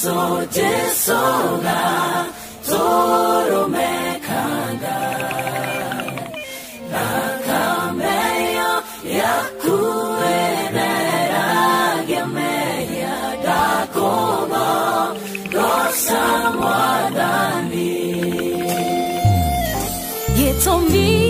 so jesoga toro mekanga nakameyo yakuenera gemeya dakomo dosamwadani You told me